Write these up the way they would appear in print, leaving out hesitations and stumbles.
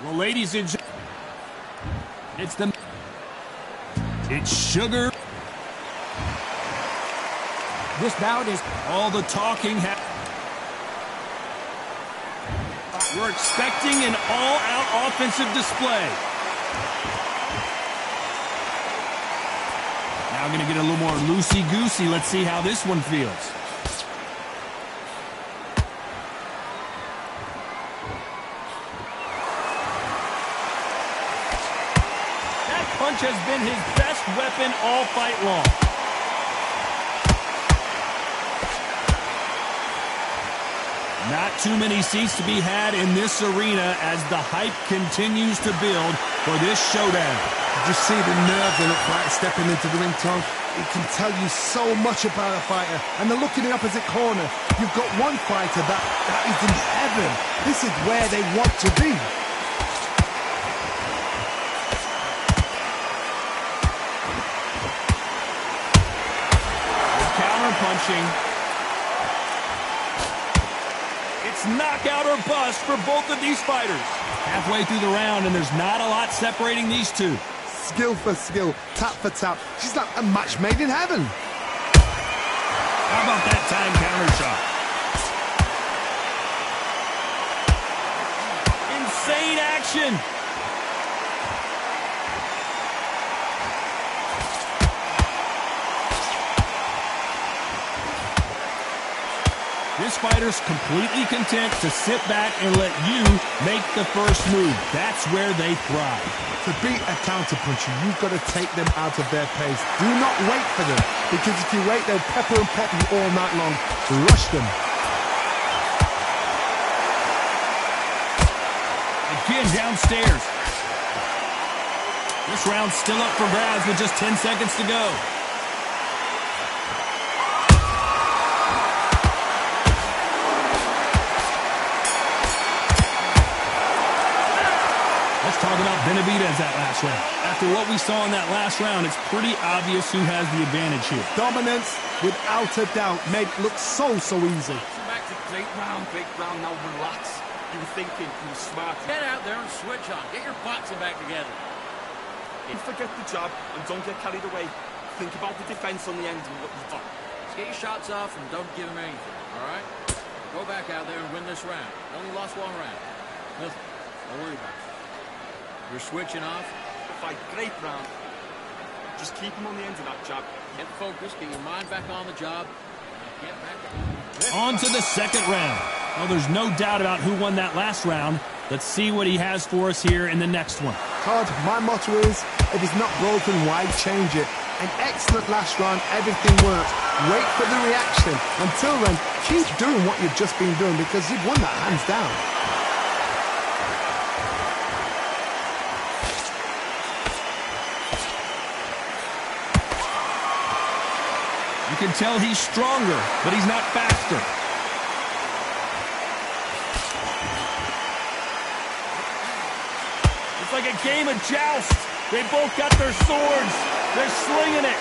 Well, ladies and gentlemen, it's Sugar. This bout is all the talking. We're expecting an all-out offensive display. Now going to get a little more loosey-goosey. Let's see how this one feels. That punch has been his best weapon all fight long. Not too many seats to be had in this arena as the hype continues to build for this showdown. Did you see the nerves in a fight stepping into the ring, Tom? It can tell you so much about a fighter. And the look in the opposite corner. You've got one fighter that is in heaven. This is where they want to be. Counter punching. It's knockout or bust for both of these fighters. Halfway through the round, and there's not a lot separating these two. Skill for skill, tap for tap. She's like a match made in heaven. How about that time counter shot? Insane action. This fighter's completely content to sit back and let you make the first move. That's where they thrive. To beat a counterpuncher, you've got to take them out of their pace. Do not wait for them, because if you wait, they'll pepper and pop you all night long. Rush them. Again, downstairs. This round's still up for grabs with just 10 seconds to go. Talk about Benavidez that last round. After what we saw in that last round, it's pretty obvious who has the advantage here. Dominance, without a doubt, made it look so easy. Back to great round, now relax. You were thinking, you were smart. Get out there and switch on. Get your boxing back together. Don't forget the jab and don't get carried away. Think about the defense on the end and what you've done. Just get your shots off and don't give him anything, all right? Go back out there and win this round. Only lost one round. Listen, don't worry about it. You're switching off. Fight, great round. Just keep him on the end of that jab. Get focused, get your mind back on the job. Get back. On to the second round. Well, there's no doubt about who won that last round. Let's see what he has for us here in the next one. Todd, my motto is, if it's not broken, why change it? An excellent last round, everything works. Wait for the reaction. Until then, keep doing what you've just been doing, because you've won that hands down. You can tell he's stronger, but he's not faster. It's like a game of joust. They both got their swords. They're slinging it.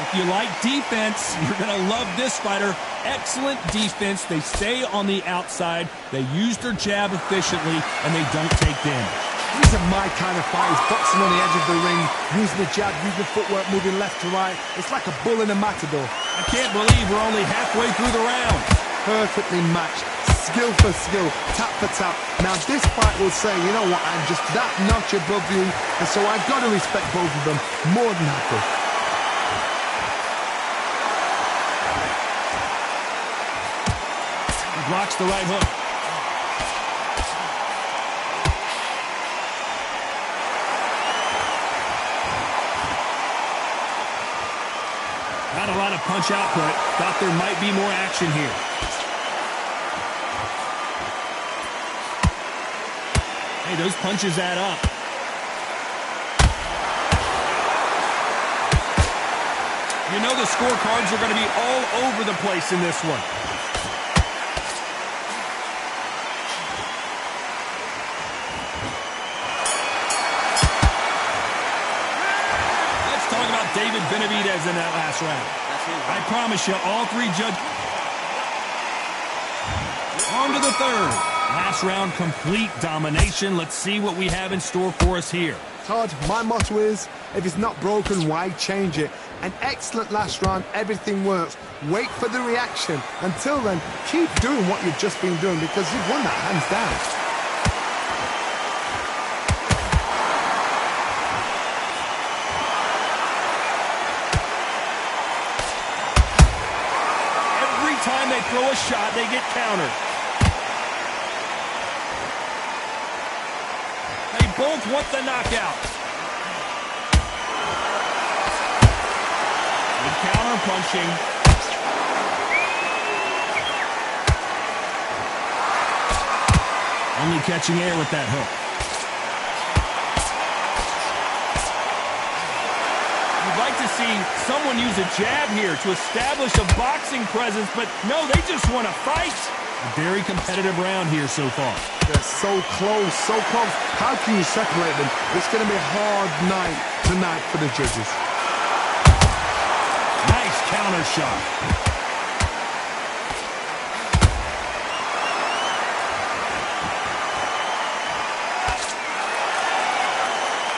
If you like defense, you're going to love this fighter. Excellent defense. They stay on the outside. They use their jab efficiently, and they don't take damage. These are my kind of fighters, boxing on the edge of the ring, using the jab, using footwork, moving left to right. It's like a bull in a matador. I can't believe we're only halfway through the round. Perfectly matched, skill for skill, tap for tap. Now this fight will say, you know what, I'm just that notch above you, and so I've got to respect both of them more than happy. Blocks the right hook. Not a lot of punch output. Thought there might be more action here. Hey, those punches add up. You know the scorecards are going to be all over the place in this one. David Benavidez in that last round. That's I promise you, all three judges. On to the third. Last round, complete domination. Let's see what we have in store for us here. Todd, my motto is, if it's not broken, why change it? An excellent last round, everything works. Wait for the reaction. Until then, keep doing what you've just been doing because you've won that hands down. Time they throw a shot, they get countered. They both want the knockout. Good counter punching. Only catching air with that hook. You'd like to see someone use a jab here to establish a boxing presence, but no, they just want to fight. A very competitive round here so far. They're so close, so close. How can you separate them? It's going to be a hard night tonight for the judges. Nice counter shot.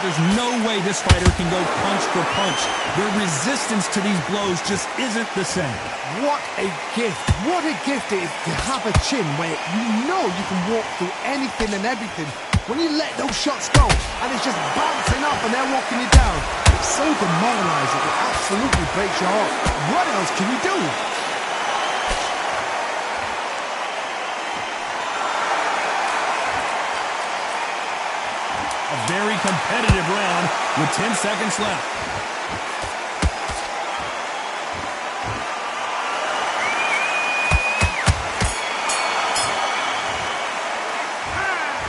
There's no way this fighter can go punch for punch. Their resistance to these blows just isn't the same. What a gift. What a gift it is to have a chin where you know you can walk through anything and everything. When you let those shots go and it's just bouncing up and they're walking you down, it's so demoralizing. It absolutely breaks your heart. What else can you do? A very competitive round with 10 seconds left.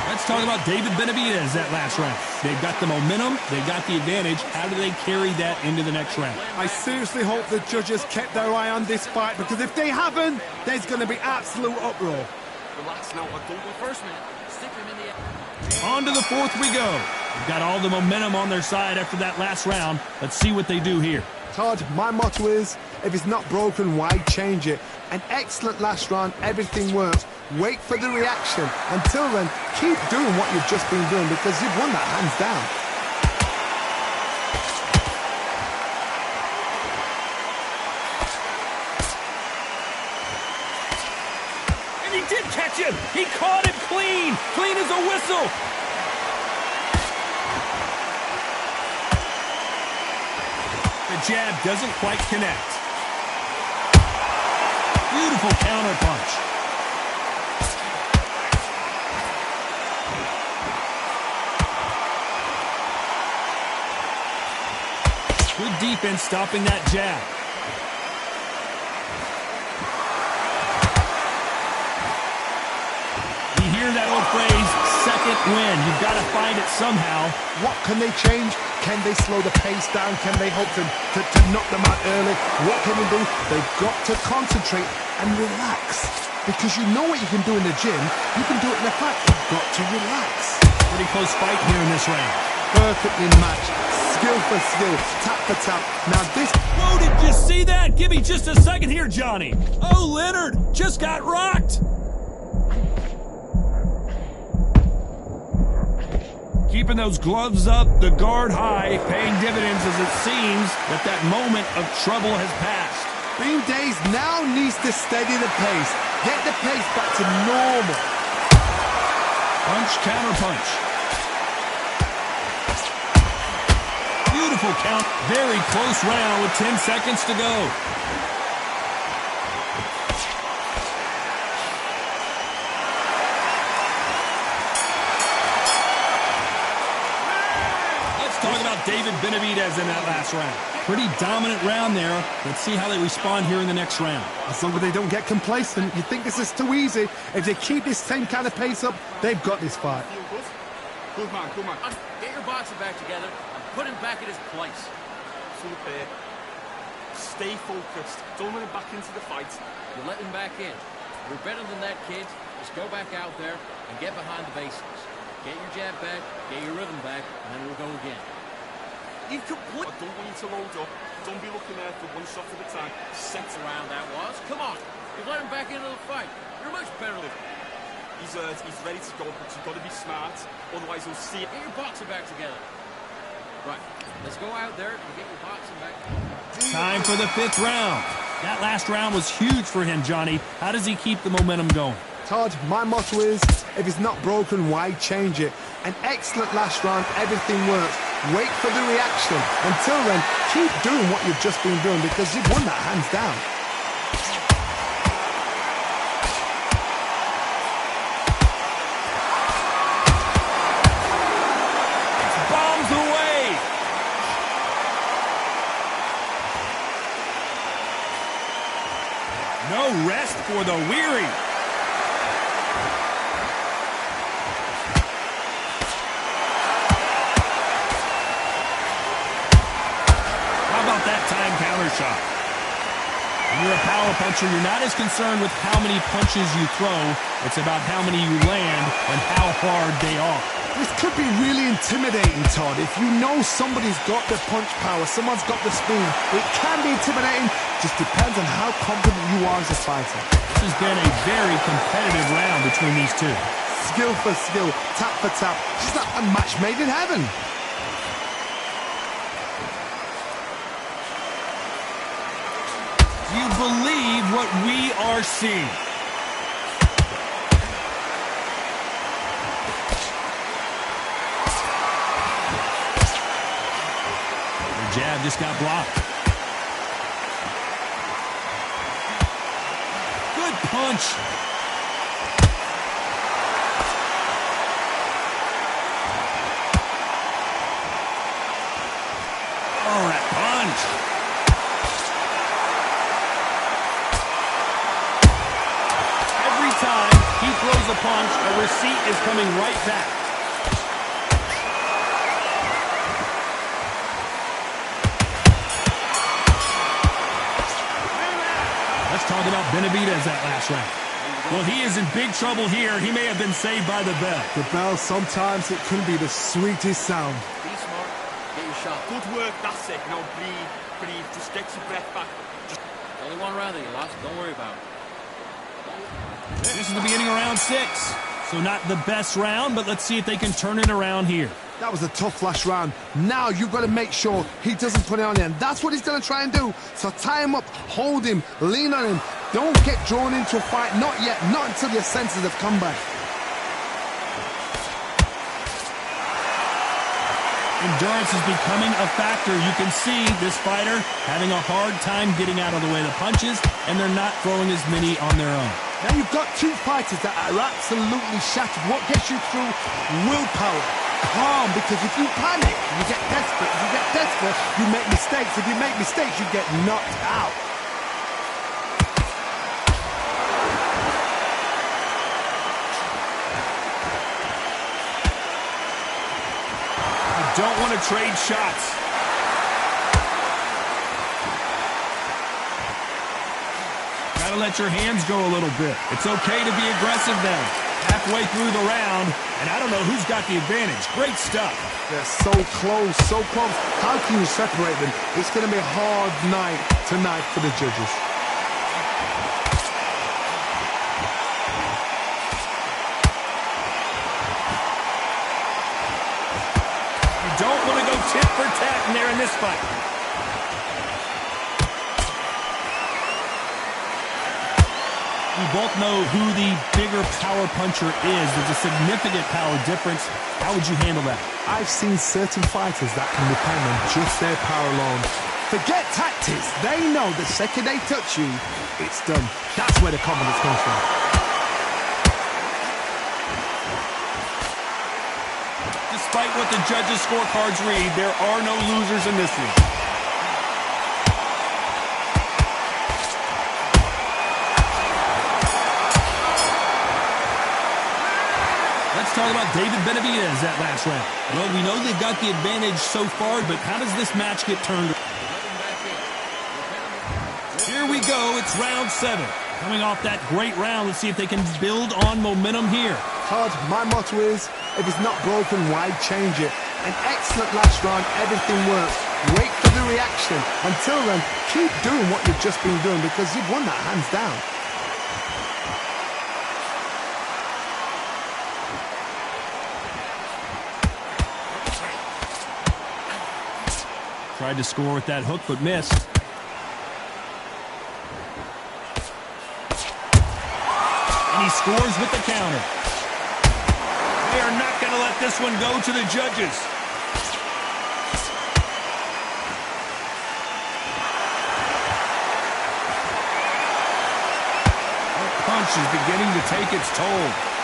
Let's talk about David Benavidez that last round. They've got the momentum, they've got the advantage. How do they carry that into the next round? I seriously hope the judges kept their eye on this fight because if they haven't, there's going to be absolute uproar. Relax now, I don't The first minute, stick him in the air. On to the fourth we go. They've got all the momentum on their side after that last round. Let's see what they do here. Todd, my motto is, if it's not broken, why change it? An excellent last round, everything works. Wait for the reaction. Until then, keep doing what you've just been doing because you've won that hands down. And he did catch him. He caught him clean. Clean as a whistle. The jab doesn't quite connect. Beautiful counter punch. Good defense stopping that jab. You hear that old phrase, second win. You've got to find it somehow. What can they change? Can they slow the pace down? Can they hope to knock them out early? What can they do? They've got to concentrate and relax. Because you know what you can do in the gym. You can do it in the fight. You've got to relax. Pretty close fight here in this round. Perfectly matched. Skill for skill. Tap for tap. Now this... Whoa, did you see that? Give me just a second here, Johnny. Oh, Leonard just got rocked. Keeping those gloves up, the guard high, paying dividends as it seems that moment of trouble has passed. Beam Days now needs to steady the pace. Get the pace back to normal. Punch, counter punch. Beautiful count. Very close round with 10 seconds to go. Talk about David Benavidez in that last round. Pretty dominant round there. Let's see how they respond here in the next round. As long as they don't get complacent, you think this is too easy. If they keep this same kind of pace up, they've got this fight. Good man, good man. Get your boxer back together and put him back at his place. Super. Stay focused. Don't let him back into the fight. You let him back in. You're better than that, kid. Just go back out there and get behind the basics. Get your jab back, get your rhythm back, and then we'll go again. I don't want you to load up. Don't be looking there for one shot at a time. Set Round that was. Come on. You've let him back into the fight. You're much better than He's ready to go, but you've got to be smart. Otherwise, he'll see it. Get your boxing back together. Right. Let's go out there and get your boxing back. Time for the 5th round. That last round was huge for him, Johnny. How does he keep the momentum going? Todd, my motto is, if it's not broken, why change it? An excellent last round, everything works. Wait for the reaction. Until then, keep doing what you've just been doing because you've won that hands down. Bombs away! No rest for the weary. That time counter shot. When you're a power puncher, you're not as concerned with how many punches you throw. It's about how many you land and how hard they are. This could be really intimidating, Todd. If you know somebody's got the punch power, someone's got the speed, it can be intimidating. Just depends on how confident you are as a fighter. This has been a very competitive round between these two. Skill for skill, tap for tap. It's like a match made in heaven. Do you believe what we are seeing? The jab just got blocked. Good punch. Oh, that punch. Time he throws a punch, a receipt is coming right back. Let's talk about Benavidez that last round. Well, he is in big trouble here. He may have been saved by the bell. The bell, sometimes it can be the sweetest sound. Be smart. Get your shot. Good work, that's it. Now breathe. Just get your breath back. Only one round that you lost. Don't worry about it. This is the beginning of round 6. So not the best round, but let's see if they can turn it around here. That was a tough last round. Now you've got to make sure he doesn't put it on you. And that's what he's going to try and do. So tie him up, hold him, lean on him. Don't get drawn into a fight. Not yet. Not until your senses have come back. Endurance is becoming a factor. You can see this fighter having a hard time getting out of the way of the punches, and they're not throwing as many on their own. Now you've got two fighters that are absolutely shattered. What gets you through? Willpower. Calm, because if you panic, you get desperate. If you get desperate, you make mistakes. If you make mistakes, you get knocked out. You don't want to trade shots. Gotta let your hands go a little bit. It's okay to be aggressive then. Halfway through the round, and I don't know who's got the advantage. Great stuff. They're so close, so close. How can you separate them? It's going to be a hard night tonight for the judges. You don't want to go tit for tat in there in this fight. We both know who the bigger power puncher is. There's a significant power difference. How would you handle that? I've seen certain fighters that can depend on just their power alone. Forget tactics. They know the second they touch you, it's done. That's where the confidence comes from. Despite what the judges' scorecards read, there are no losers in this one. Let's talk about David Benavidez that last round. Well, we know they've got the advantage so far, but how does this match get turned? Here we go. It's round 7. Coming off that great round, let's see if they can build on momentum here. Todd, my motto is, if it's not broken, why change it? An excellent last round, everything works. Wait for the reaction. Until then, keep doing what you've just been doing because you've won that hands down. Tried to score with that hook, but missed. And he scores with the counter. They are not going to let this one go to the judges. That punch is beginning to take its toll.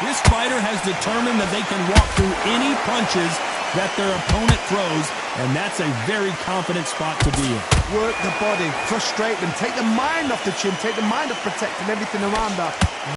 This fighter has determined that they can walk through any punches that their opponent throws, and that's a very confident spot to be in. Work the body, frustrate them, take the mind off the chin, take the mind off protecting everything around that.